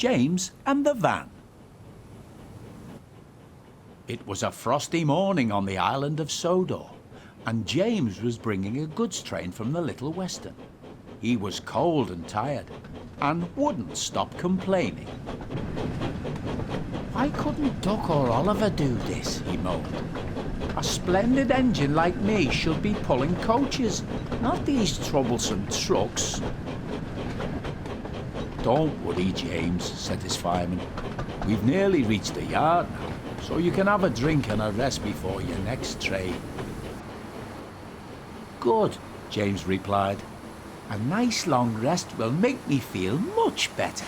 James and the van. It was a frosty morning on the Island of Sodor, and James was bringing a goods train from the Little Western. He was cold and tired, and wouldn't stop complaining. Why couldn't Duck or Oliver do this, he moaned. A splendid engine like me should be pulling coaches, not these troublesome trucks. Don't worry, James, said his fireman. We've nearly reached the yard now, so you can have a drink and a rest before your next train. Good, James replied. A nice long rest will make me feel much better.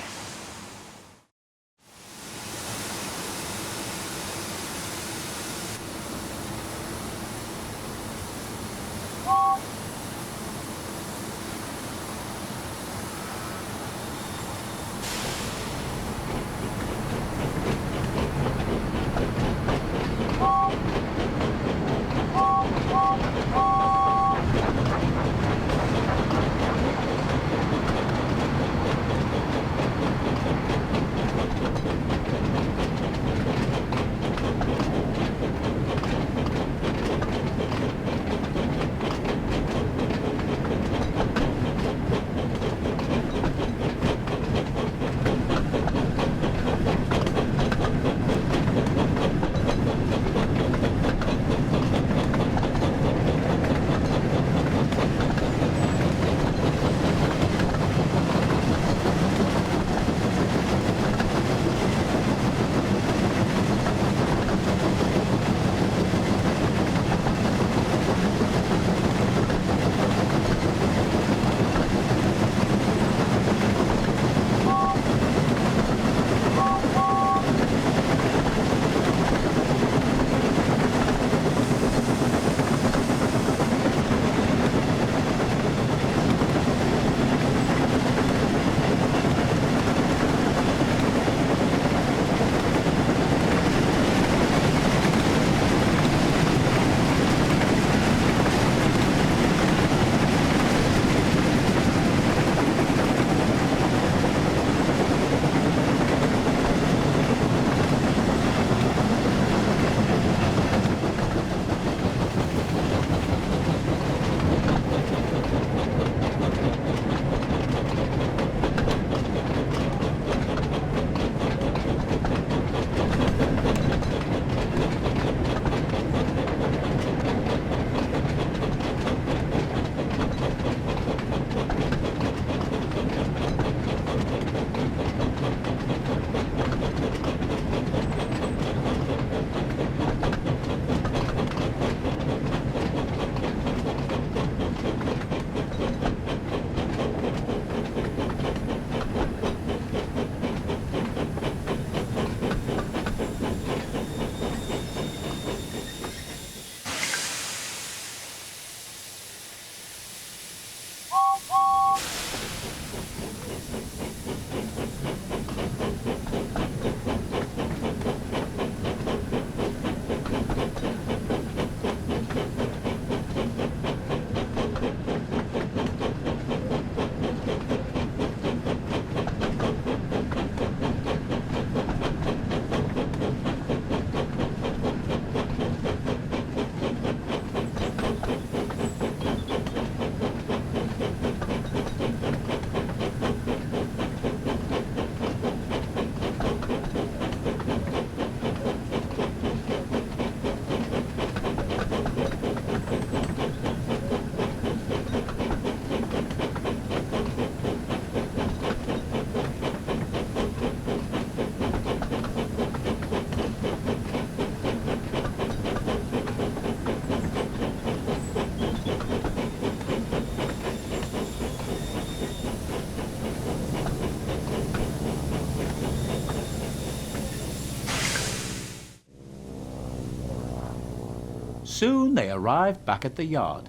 Soon they arrived back at the yard.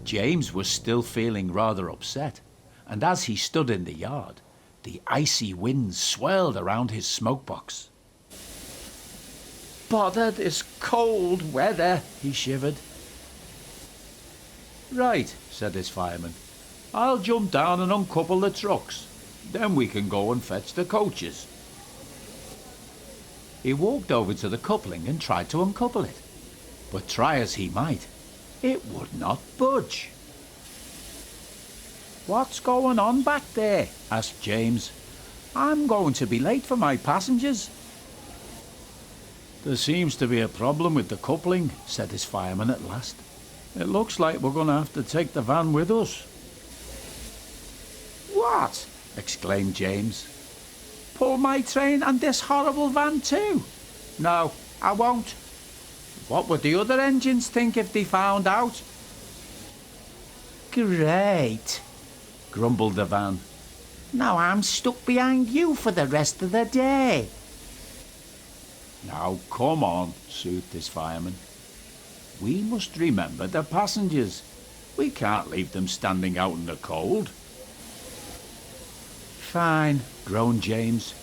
James was still feeling rather upset, and as he stood in the yard, the icy wind swirled around his smokebox. "Bother this cold weather," he shivered. "Right," said his fireman. "I'll jump down and uncouple the trucks. Then we can go and fetch the coaches." He walked over to the coupling and tried to uncouple it, but try as he might, it would not budge. "What's going on back there?" asked James. "I'm going to be late for my passengers." "There seems to be a problem with the coupling," said his fireman at last. "It looks like we're going to have to take the van with us." "What?" exclaimed James. "Pull my train and this horrible van too? No, I won't. What would the other engines think if they found out?" "Great," grumbled the van. "Now I'm stuck behind you for the rest of the day." "Now come on," soothed his fireman. "We must remember the passengers. We can't leave them standing out in the cold." "Fine," groaned James.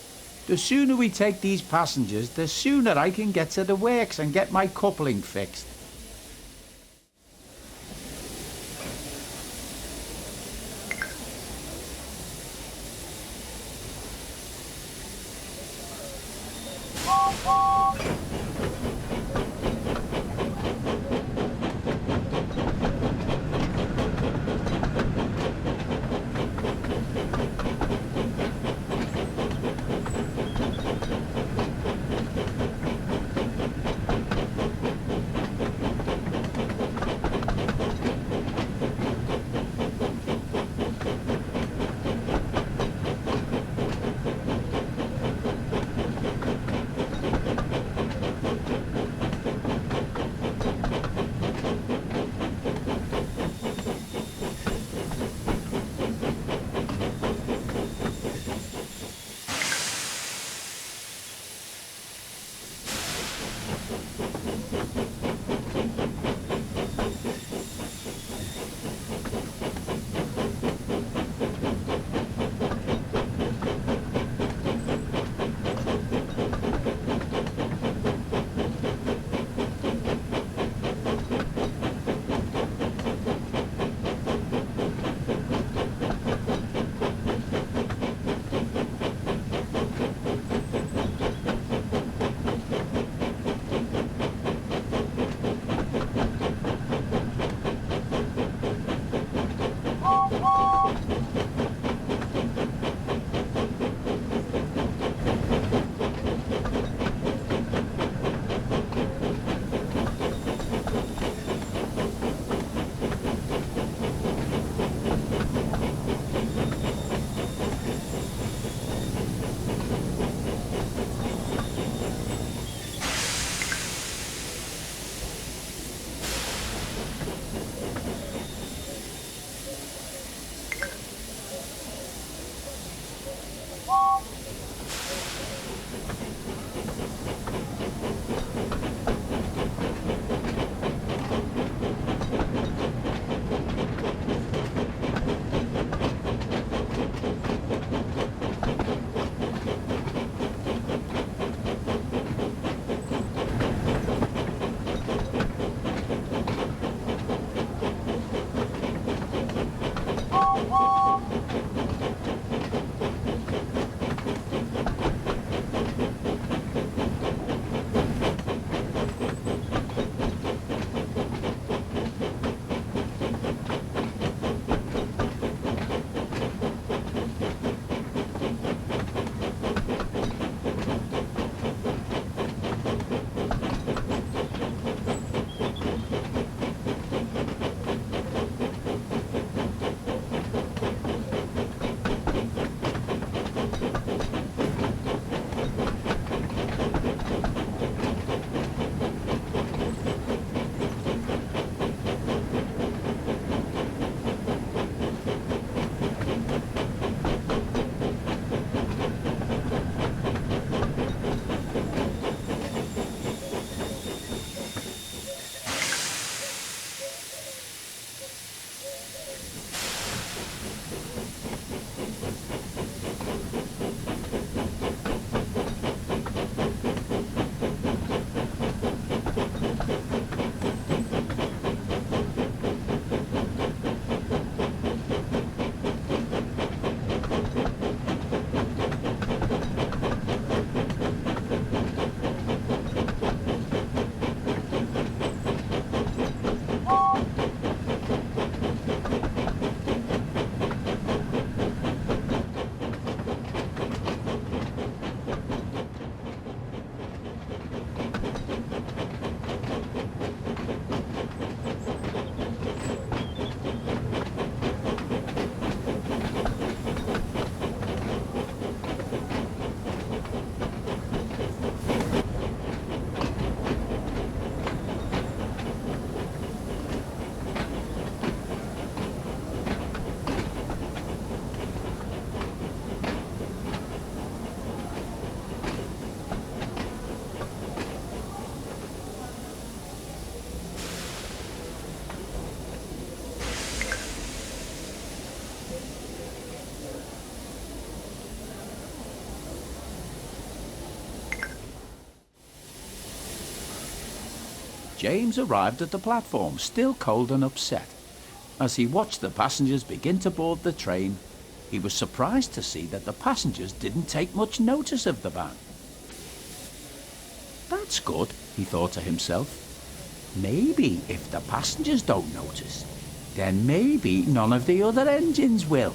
"The sooner we take these passengers, the sooner I can get to the works and get my coupling fixed." James arrived at the platform, still cold and upset. As he watched the passengers begin to board the train, he was surprised to see that the passengers didn't take much notice of the van. That's good, he thought to himself. Maybe if the passengers don't notice, then maybe none of the other engines will.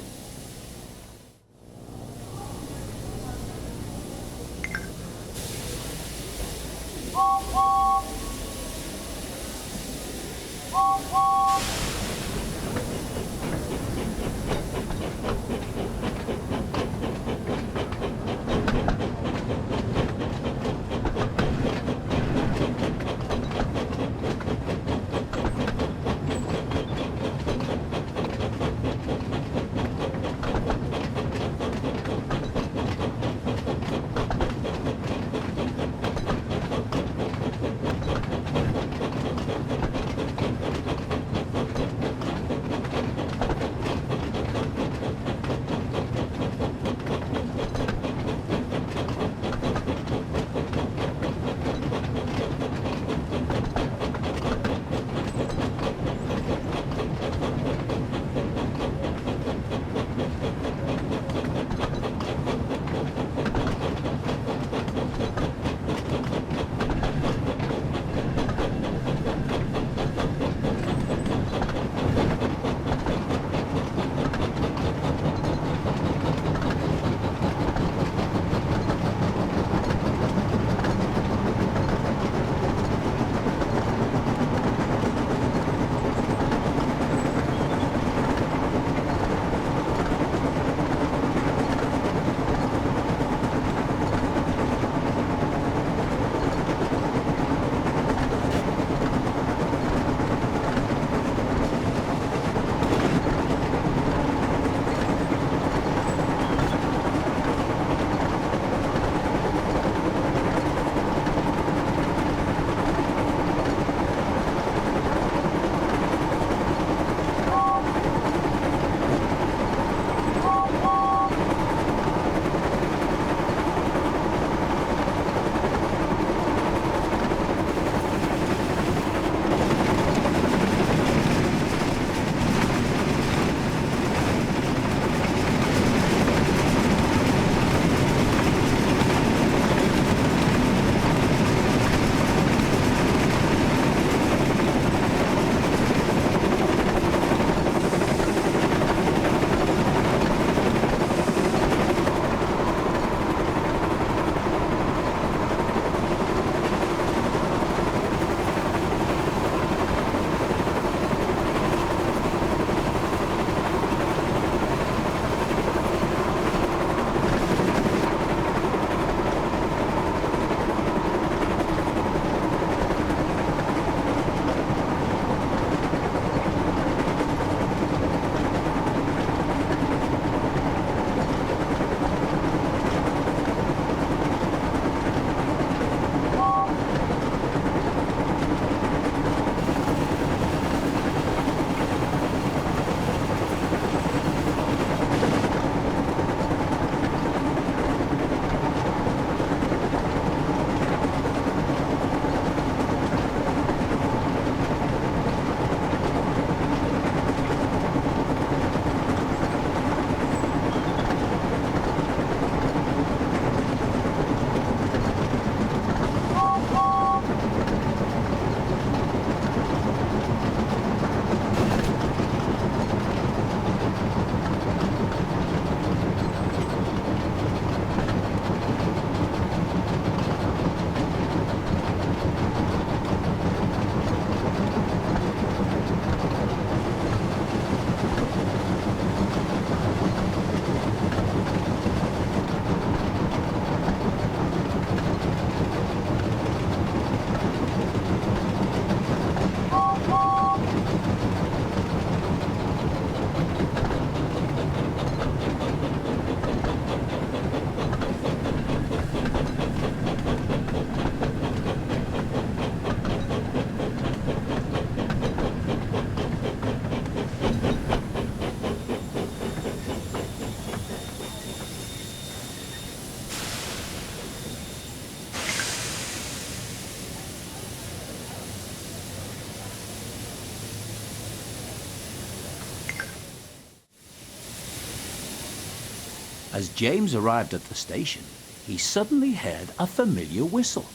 As James arrived at the station, he suddenly heard a familiar whistle.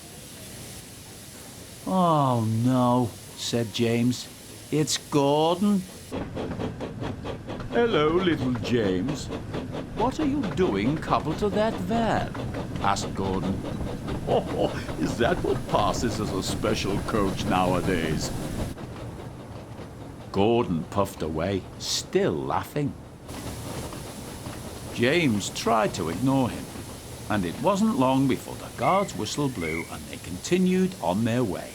"Oh no," said James. "It's Gordon." "Hello, little James. What are you doing coupled to that van?" asked Gordon. "Oh, is that what passes as a special coach nowadays?" Gordon puffed away, still laughing. James tried to ignore him, and it wasn't long before the guard's whistle blew and they continued on their way.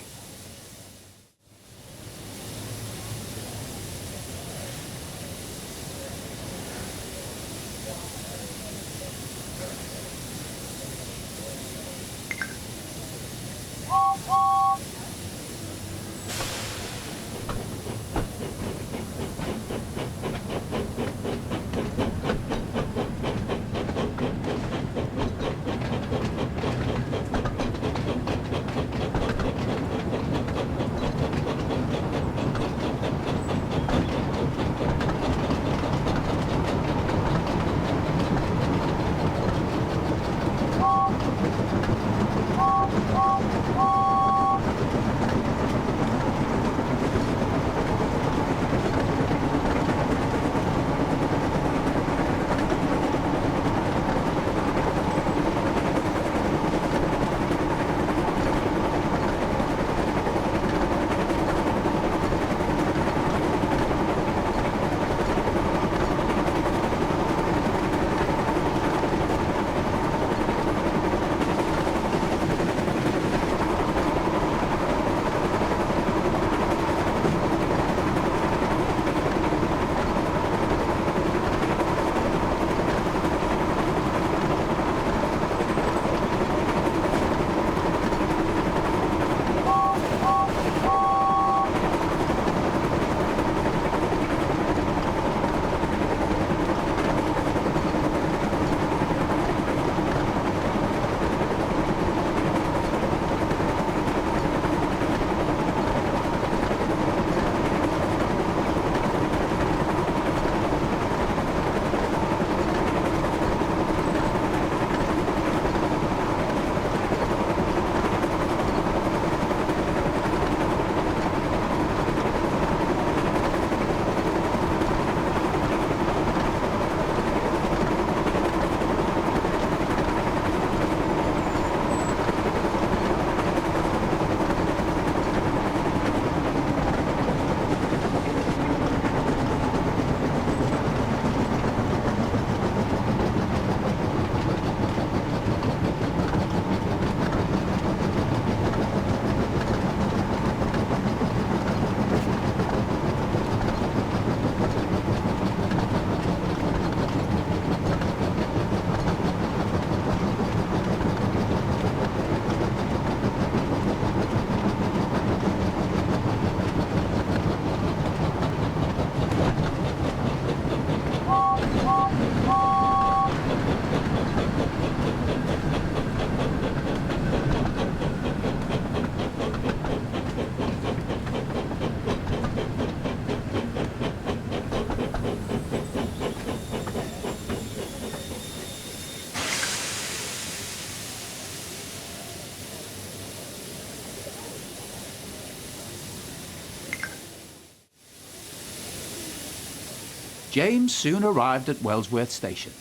James soon arrived at Wellsworth station.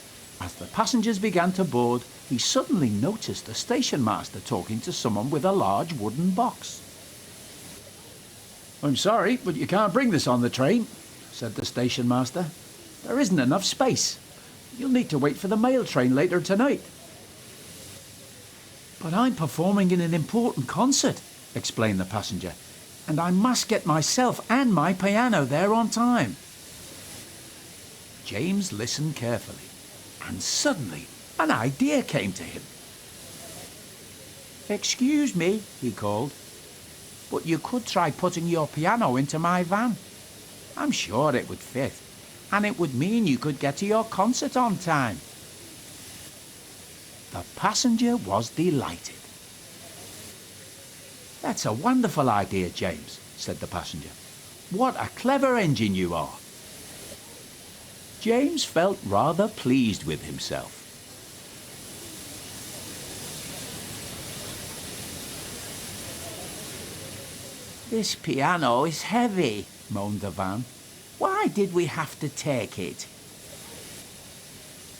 As the passengers began to board, he suddenly noticed the stationmaster talking to someone with a large wooden box. "I'm sorry, but you can't bring this on the train," said the stationmaster. "There isn't enough space. You'll need to wait for the mail train later tonight." "But I'm performing in an important concert," explained the passenger, "and I must get myself and my piano there on time." James listened carefully, and suddenly an idea came to him. "Excuse me," he called, "but you could try putting your piano into my van. I'm sure it would fit, and it would mean you could get to your concert on time." The passenger was delighted. "That's a wonderful idea, James," said the passenger. "What a clever engine you are." James felt rather pleased with himself. This piano is heavy, moaned the van. Why did we have to take it?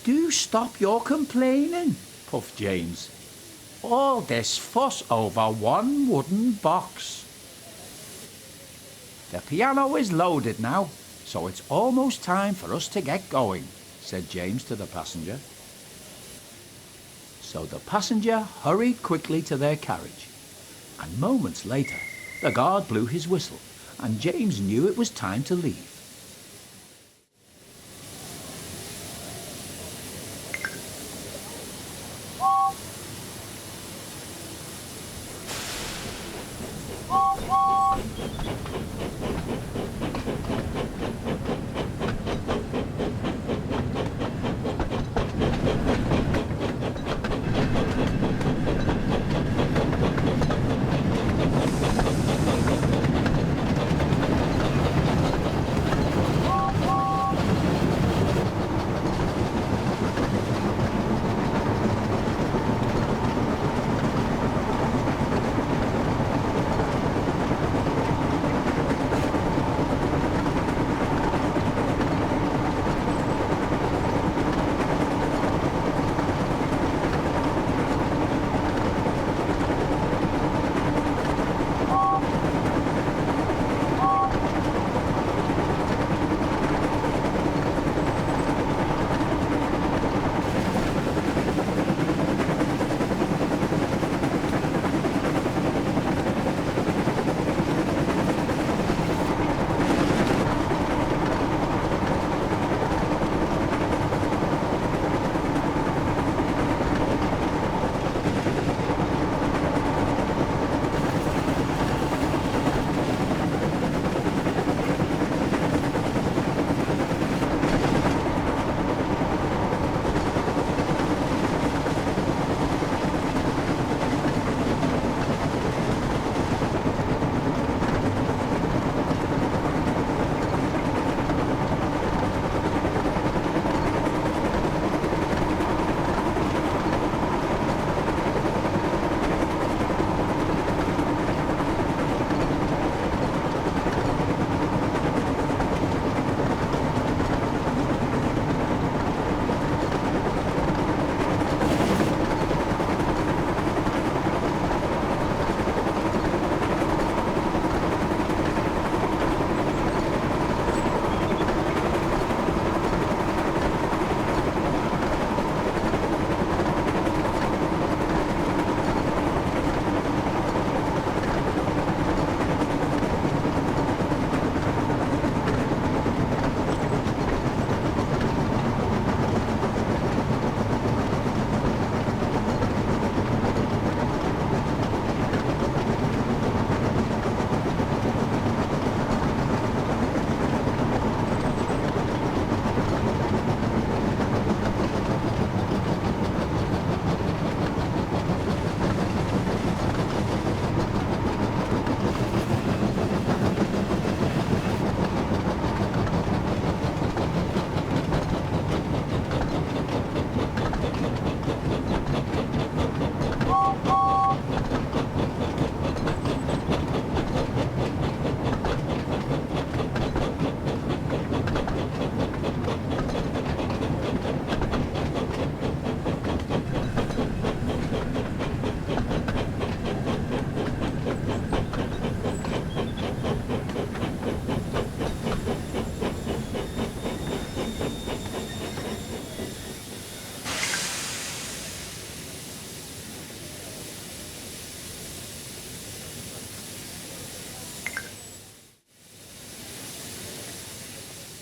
Do stop your complaining, puffed James. All this fuss over one wooden box. The piano is loaded now, so it's almost time for us to get going, said James to the passenger. So the passenger hurried quickly to their carriage, and moments later the guard blew his whistle, and James knew it was time to leave.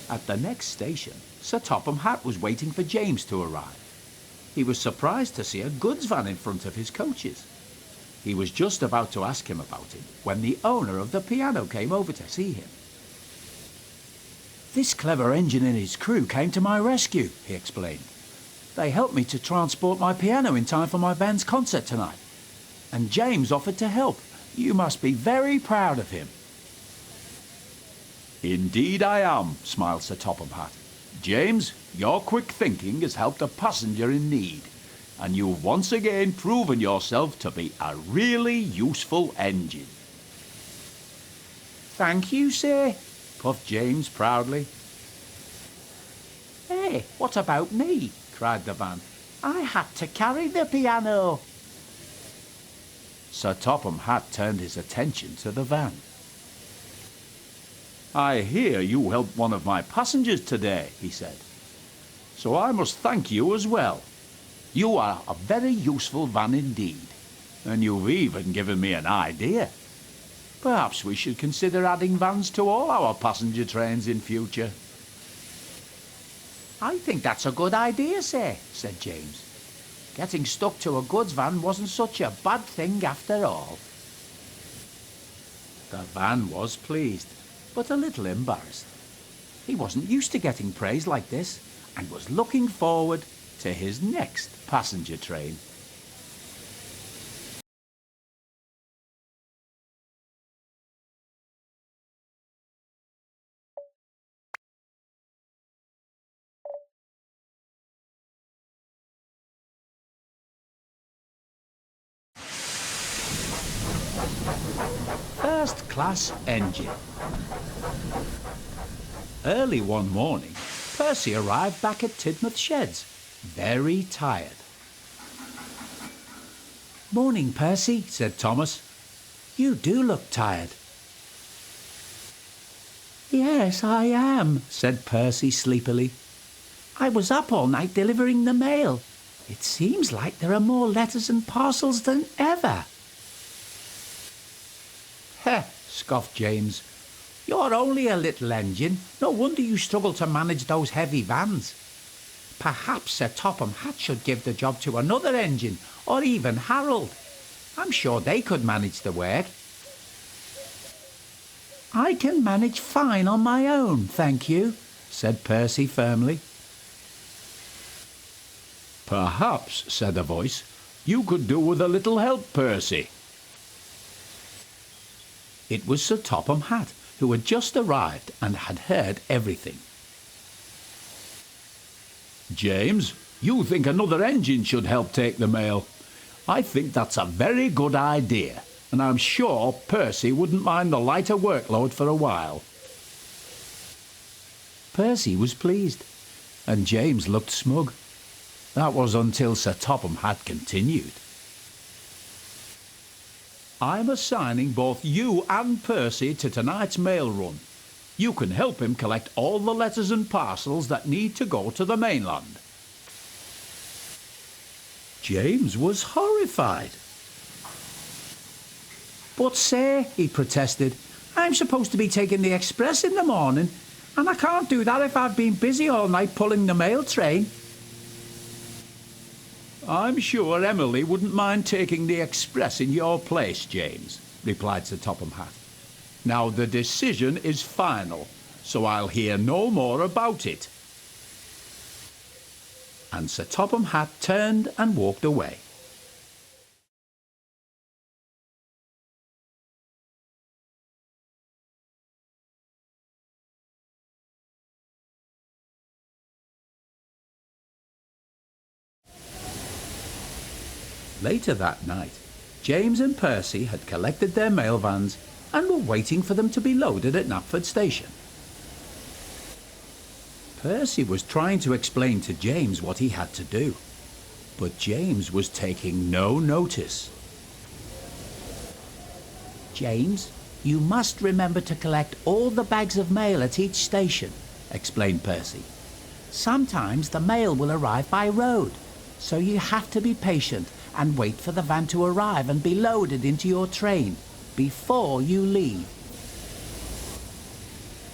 At the next station, Sir Topham Hatt was waiting for James to arrive. He was surprised to see a goods van in front of his coaches. He was just about to ask him about it when the owner of the piano came over to see him. This clever engine and his crew came to my rescue, he explained. They helped me to transport my piano in time for my band's concert tonight. And James offered to help. You must be very proud of him. Indeed I am, smiled Sir Topham Hatt. James, your quick thinking has helped a passenger in need, and you've once again proven yourself to be a really useful engine. Thank you, sir, puffed James proudly. Hey, what about me? Cried the van. I had to carry the piano. Sir Topham Hatt turned his attention to the van. I hear you helped one of my passengers today, he said. So I must thank you as well. You are a very useful van indeed, and you've even given me an idea. Perhaps we should consider adding vans to all our passenger trains in future. I think that's a good idea, sir, said James. Getting stuck to a goods van wasn't such a bad thing after all. The van was pleased, but a little embarrassed. He wasn't used to getting praise like this, and was looking forward to his next passenger train. First class engine. Early one morning, Percy arrived back at Tidmouth Sheds, very tired. Morning, Percy, said Thomas. You do look tired. Yes, I am, said Percy sleepily. I was up all night delivering the mail. It seems like there are more letters and parcels than ever. Heh, scoffed James. You're only a little engine. No wonder you struggle to manage those heavy vans. Perhaps Sir Topham Hatt should give the job to another engine, or even Harold. I'm sure they could manage the work. I can manage fine on my own, thank you, said Percy firmly. Perhaps, said a voice, you could do with a little help, Percy. It was Sir Topham Hatt, who had just arrived and had heard everything. James, you think another engine should help take the mail. I think that's a very good idea, and I'm sure Percy wouldn't mind the lighter workload for a while. Percy was pleased, and James looked smug. That was until Sir Topham Hatt continued. I'm assigning both you and Percy to tonight's mail run. You can help him collect all the letters and parcels that need to go to the mainland. James was horrified. But, sir, he protested, I'm supposed to be taking the express in the morning, and I can't do that if I've been busy all night pulling the mail train. I'm sure Emily wouldn't mind taking the express in your place, James, replied Sir Topham Hatt. Now the decision is final, so I'll hear no more about it. And Sir Topham Hatt turned and walked away. Later that night, James and Percy had collected their mail vans and were waiting for them to be loaded at Knapford station. Percy was trying to explain to James what he had to do, but James was taking no notice. James, you must remember to collect all the bags of mail at each station, explained Percy. Sometimes the mail will arrive by road, so you have to be patient and wait for the van to arrive and be loaded into your train before you leave.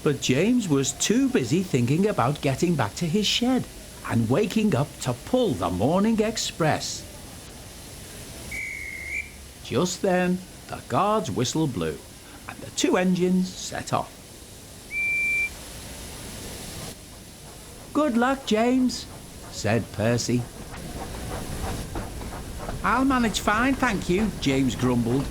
But James was too busy thinking about getting back to his shed and waking up to pull the morning express. Just then, the guard's whistle blew and the two engines set off. Good luck, James, said Percy. I'll manage fine, thank you, James grumbled.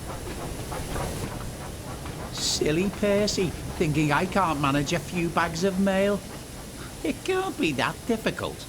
Silly Percy, thinking I can't manage a few bags of mail. It can't be that difficult.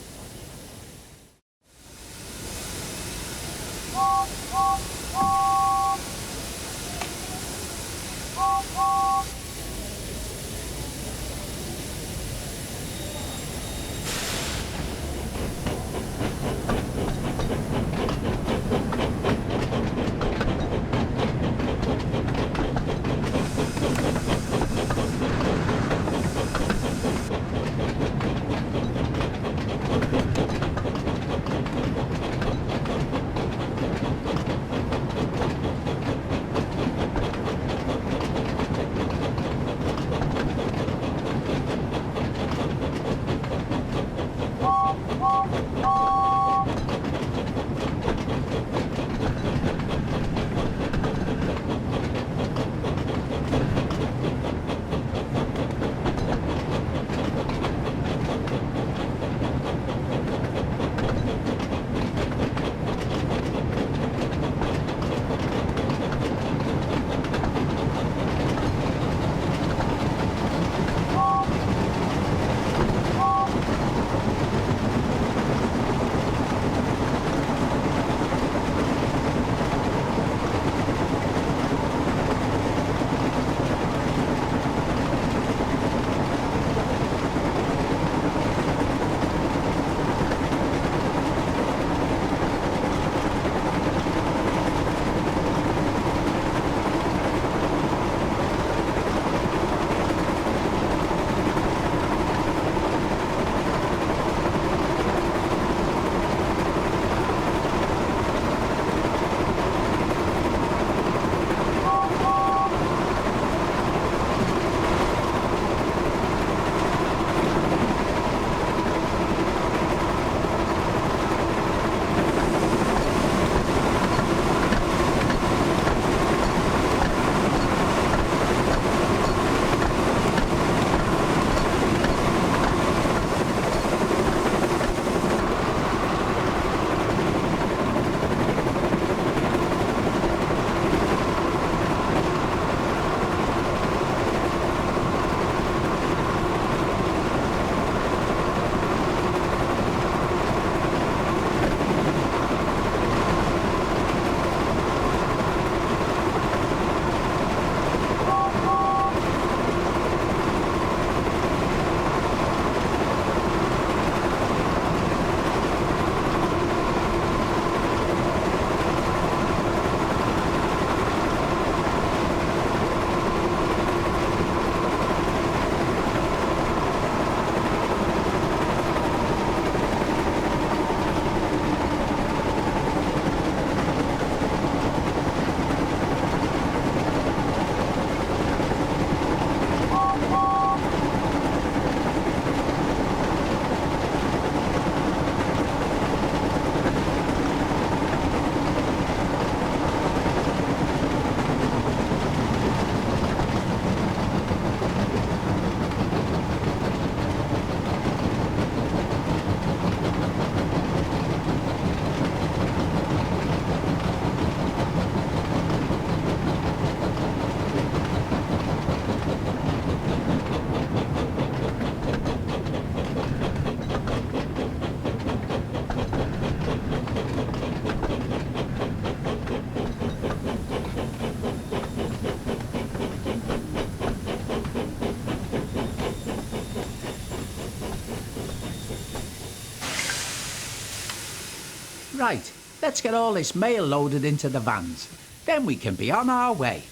Right, let's get all this mail loaded into the vans. Then we can be on our way.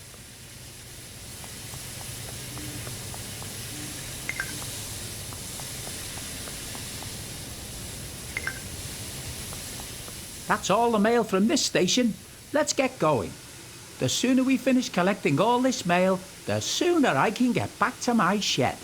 That's all the mail from this station. Let's get going. The sooner we finish collecting all this mail, the sooner I can get back to my shed.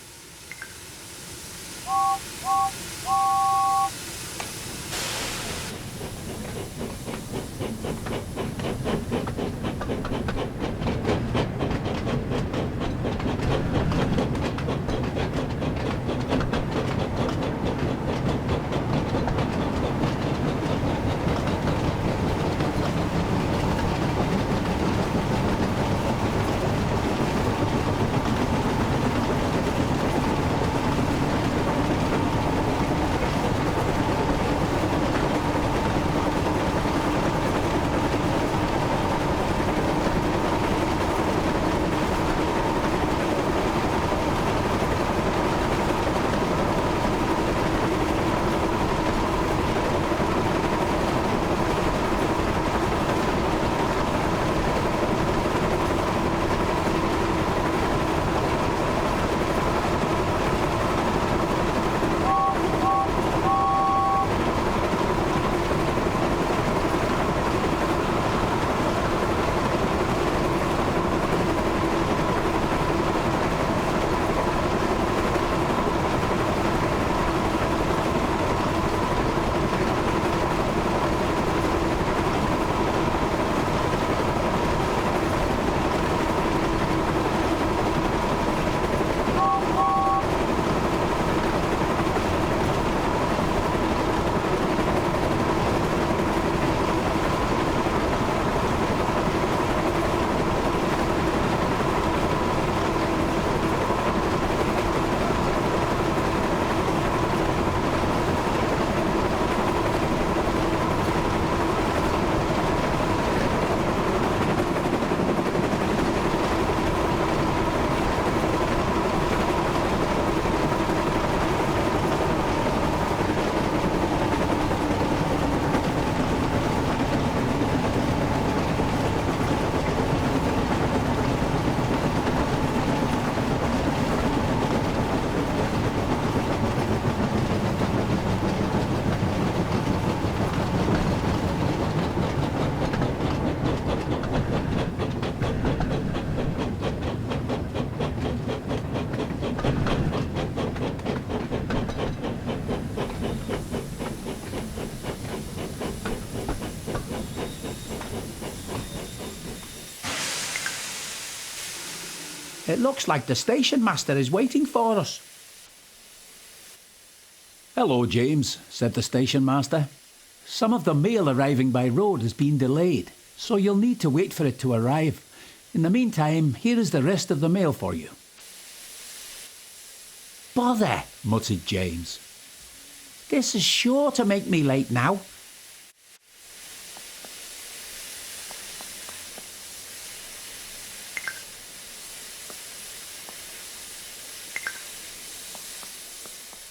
It looks like the station master is waiting for us. "Hello, James," said the station master. "Some of the mail arriving by road has been delayed, so you'll need to wait for it to arrive. In the meantime, here is the rest of the mail for you." "Bother," muttered James. "This is sure to make me late now."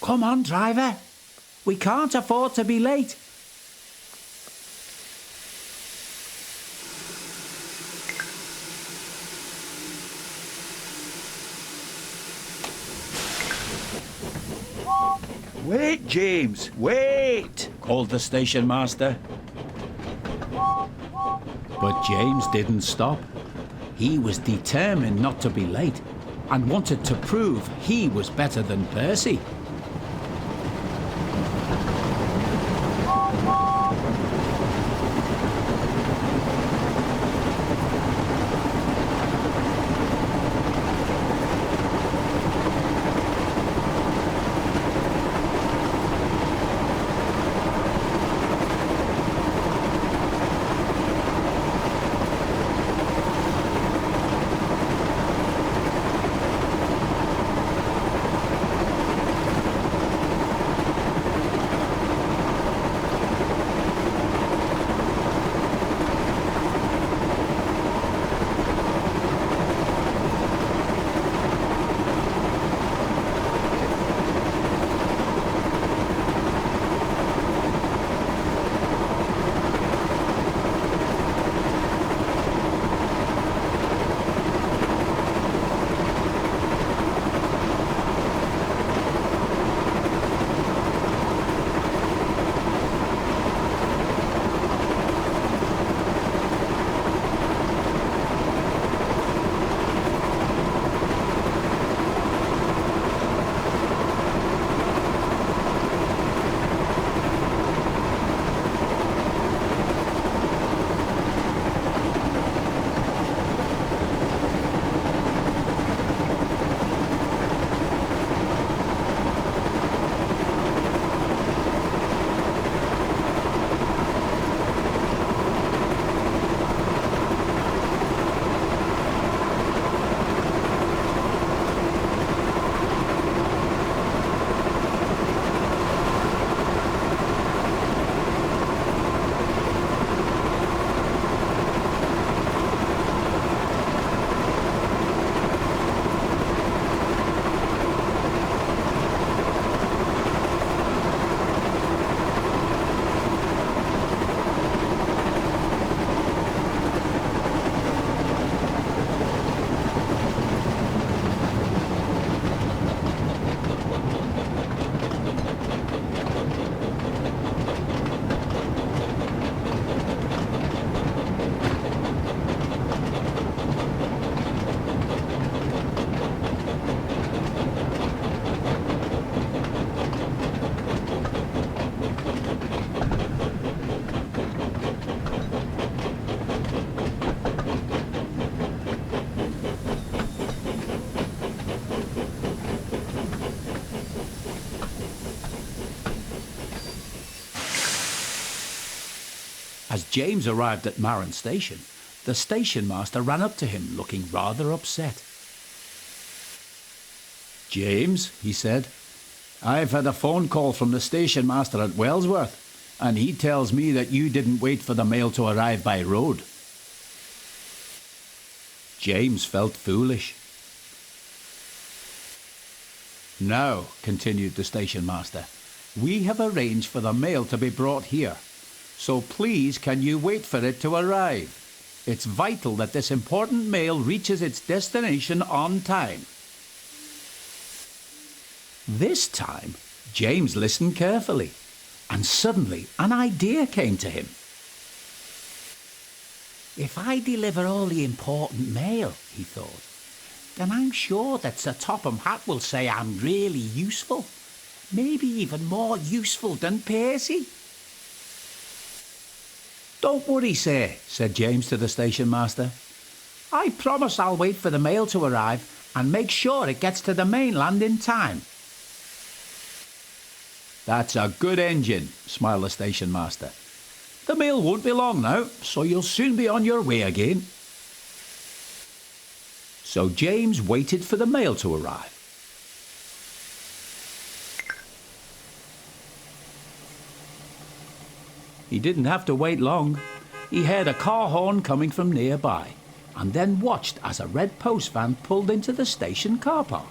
"Come on, driver. We can't afford to be late." "Wait, James, wait!" called the station master. But James didn't stop. He was determined not to be late and wanted to prove he was better than Percy. James arrived at Maron station, the station master ran up to him looking rather upset. "James," he said, "I've had a phone call from the station master at Wellsworth, and he tells me that you didn't wait for the mail to arrive by road." James felt foolish. "Now," continued the station master, "we have arranged for the mail to be brought here. So please can you wait for it to arrive? It's vital that this important mail reaches its destination on time." This time, James listened carefully, and suddenly an idea came to him. "If I deliver all the important mail," he thought, "then I'm sure that Sir Topham Hatt will say I'm really useful. Maybe even more useful than Percy." "Don't worry, sir," said James to the station master. "I promise I'll wait for the mail to arrive and make sure it gets to the mainland in time." "That's a good engine," smiled the station master. "The mail won't be long now, so you'll soon be on your way again." So James waited for the mail to arrive. He didn't have to wait long. He heard a car horn coming from nearby, and then watched as a red post van pulled into the station car park.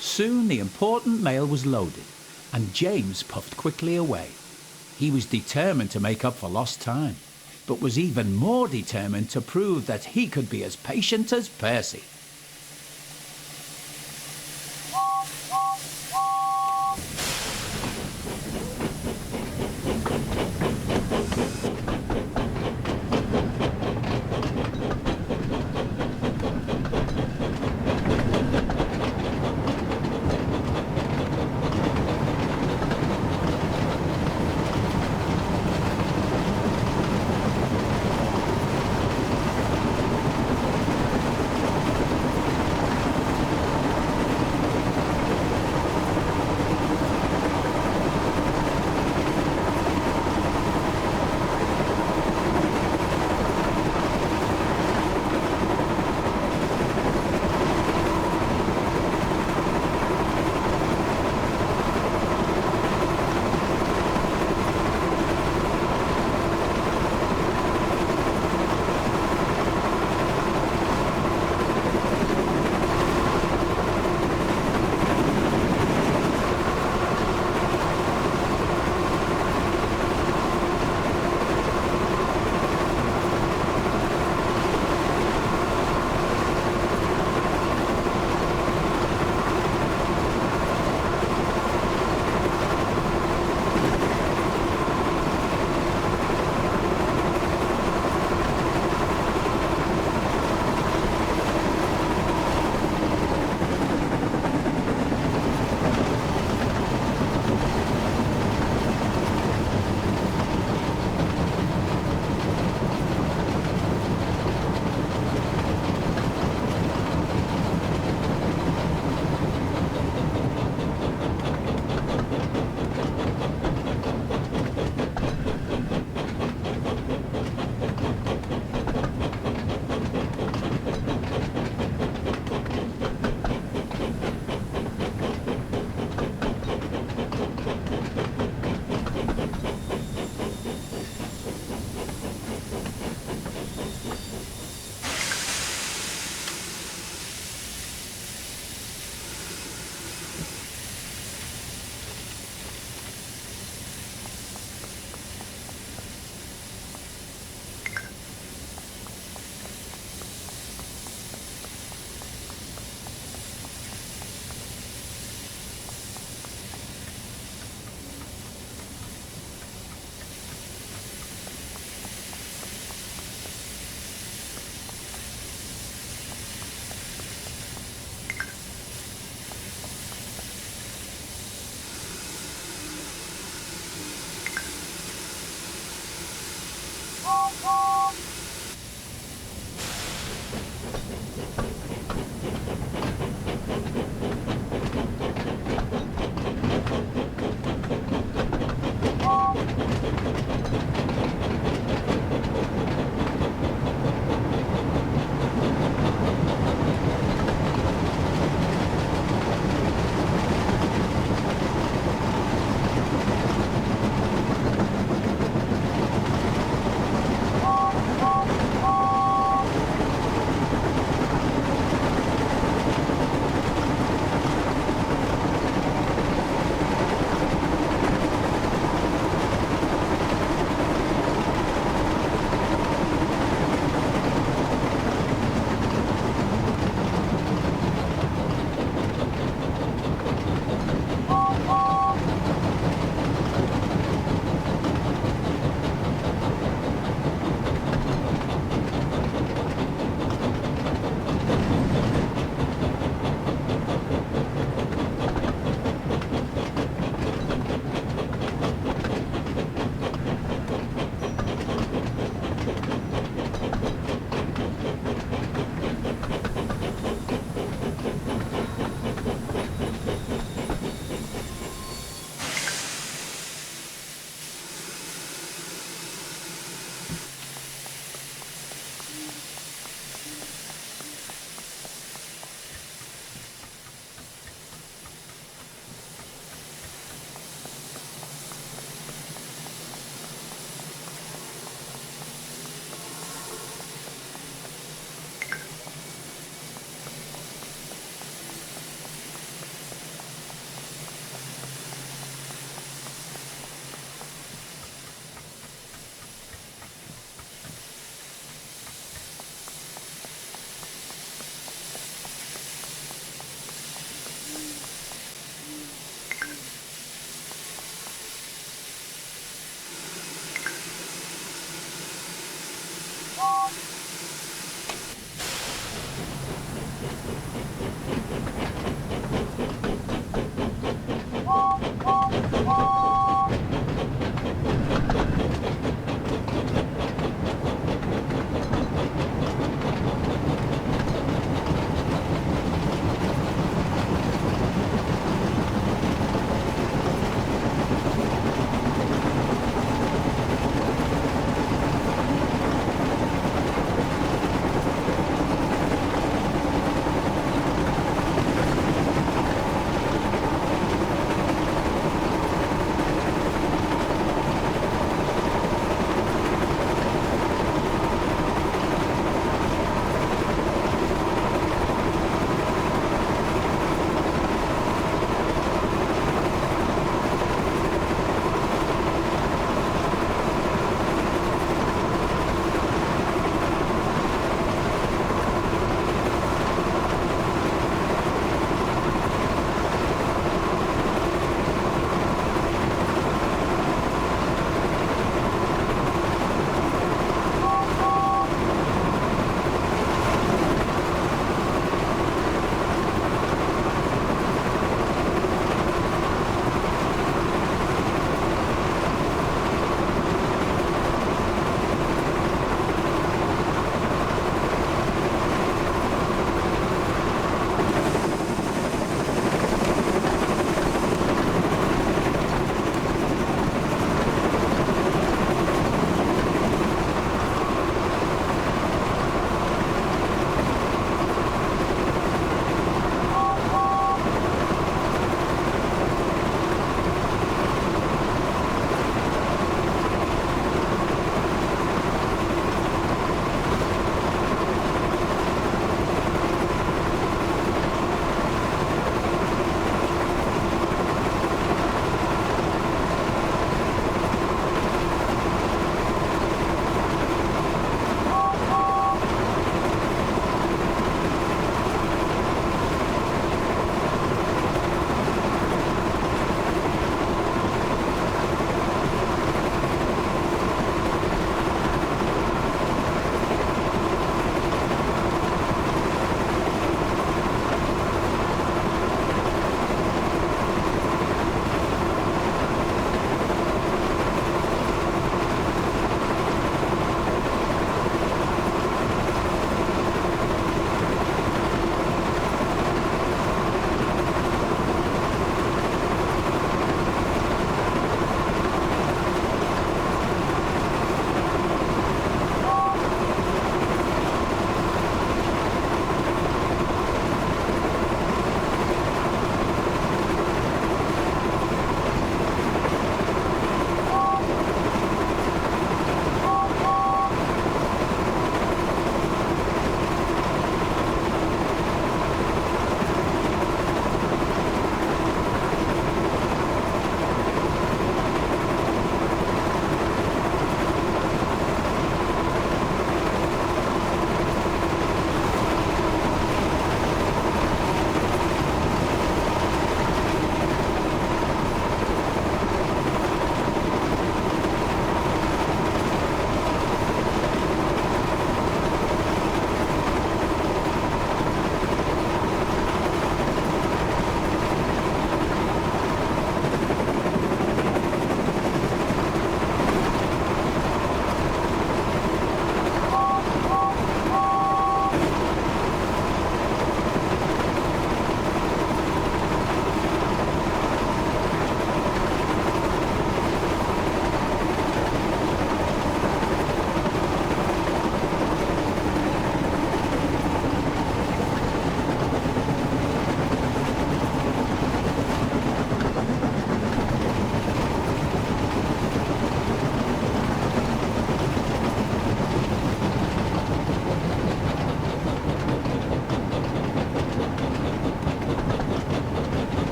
Soon the important mail was loaded, and James puffed quickly away. He was determined to make up for lost time, but was even more determined to prove that he could be as patient as Percy.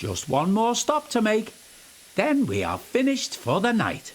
Just one more stop to make, then we are finished for the night.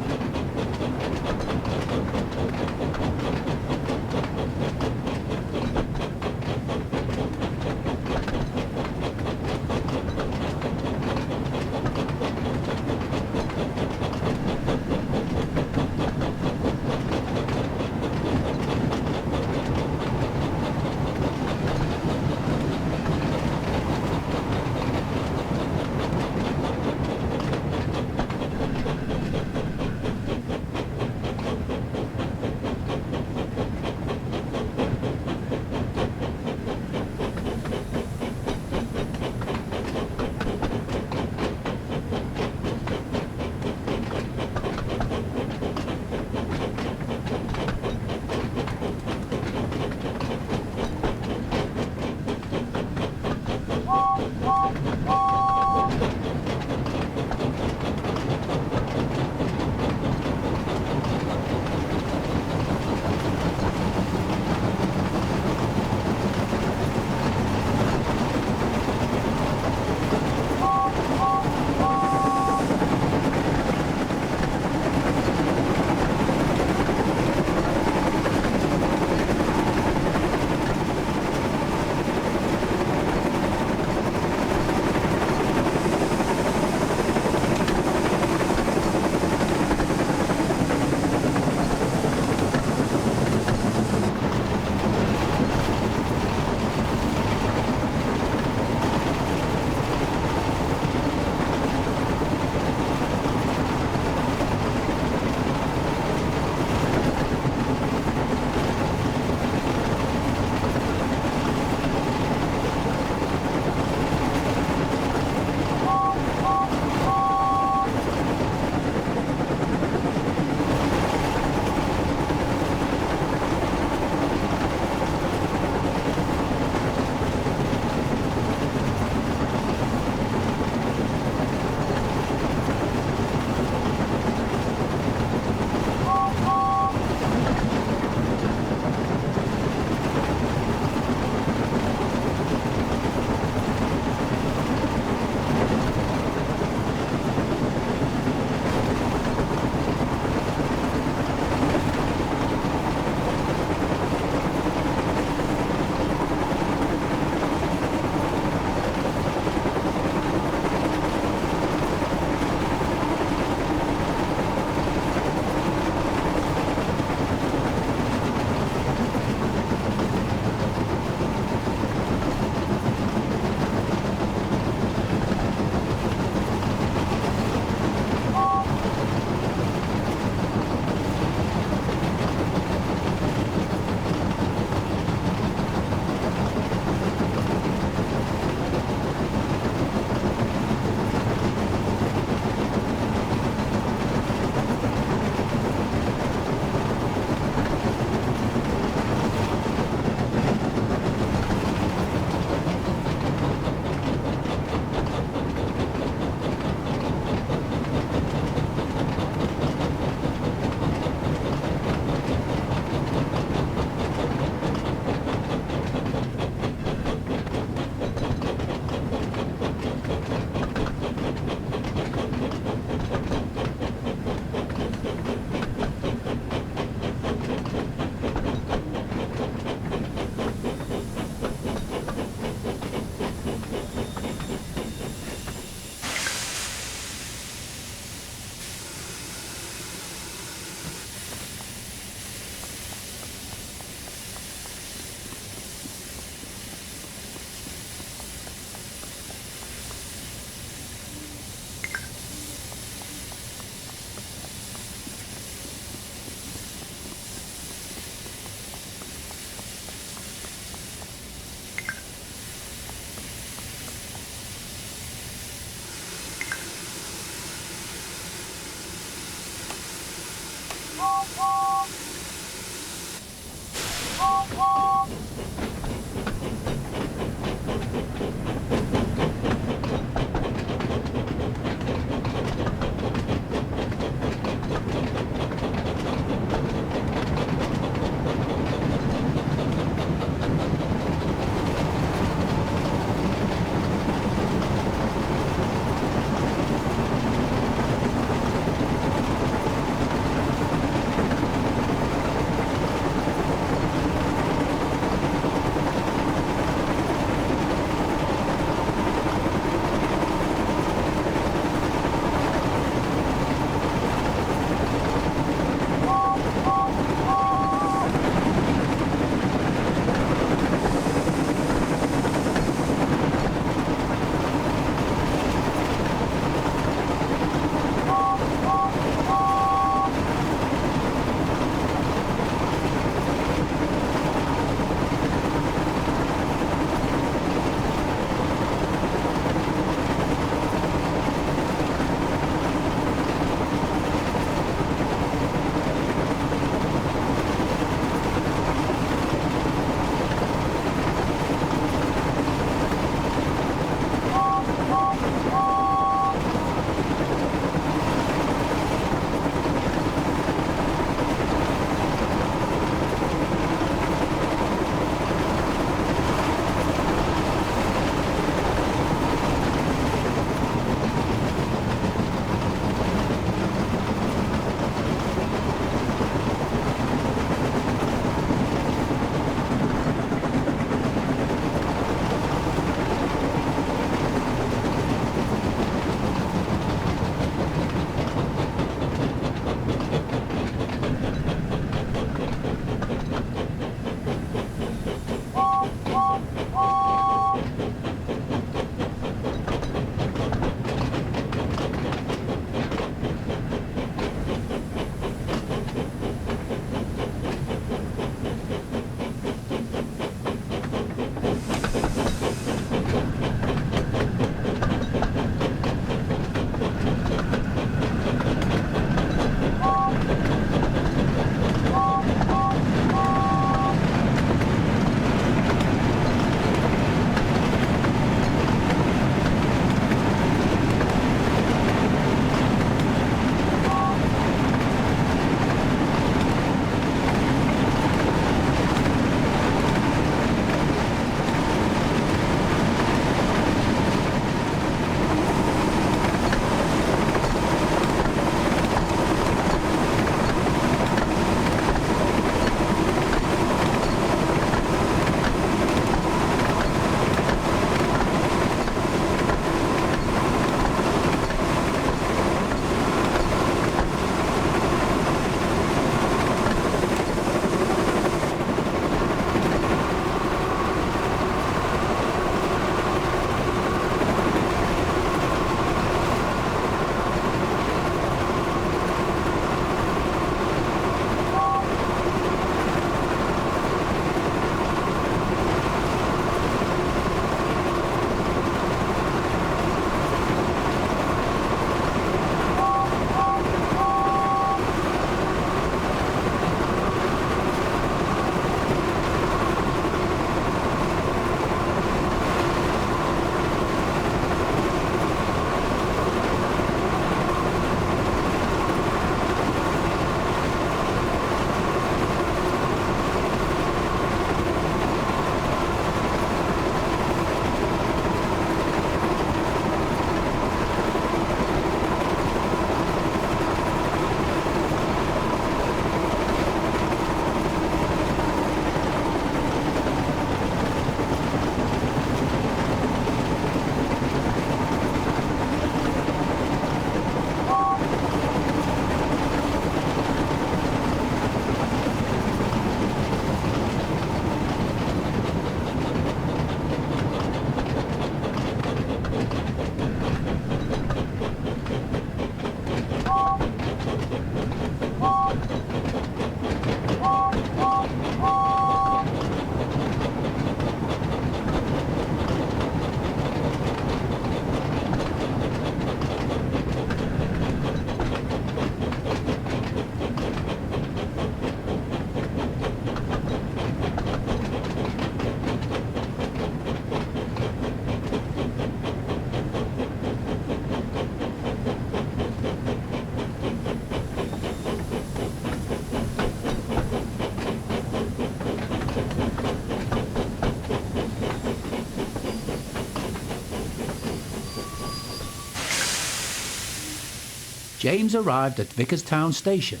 James arrived at Vicarstown station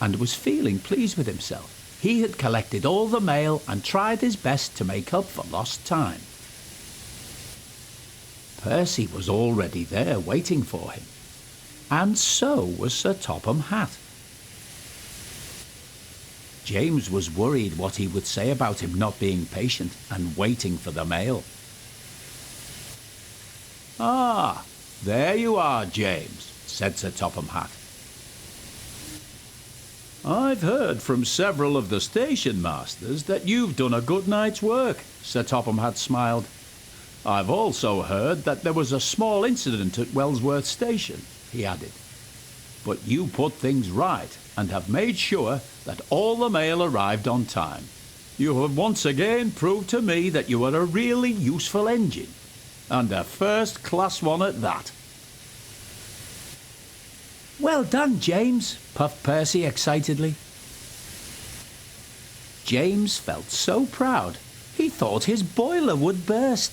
and was feeling pleased with himself. He had collected all the mail and tried his best to make up for lost time. Percy was already there waiting for him, and so was Sir Topham Hatt. James was worried what he would say about him not being patient and waiting for the mail. "Ah, there you are, James," said Sir Topham Hatt. "I've heard from several of the station masters that you've done a good night's work," Sir Topham Hatt smiled. "I've also heard that there was a small incident at Wellsworth station," he added. "But you put things right and have made sure that all the mail arrived on time. You have once again proved to me that you are a really useful engine, and a first-class one at that." "Well done, James," puffed Percy excitedly. James felt so proud he thought his boiler would burst.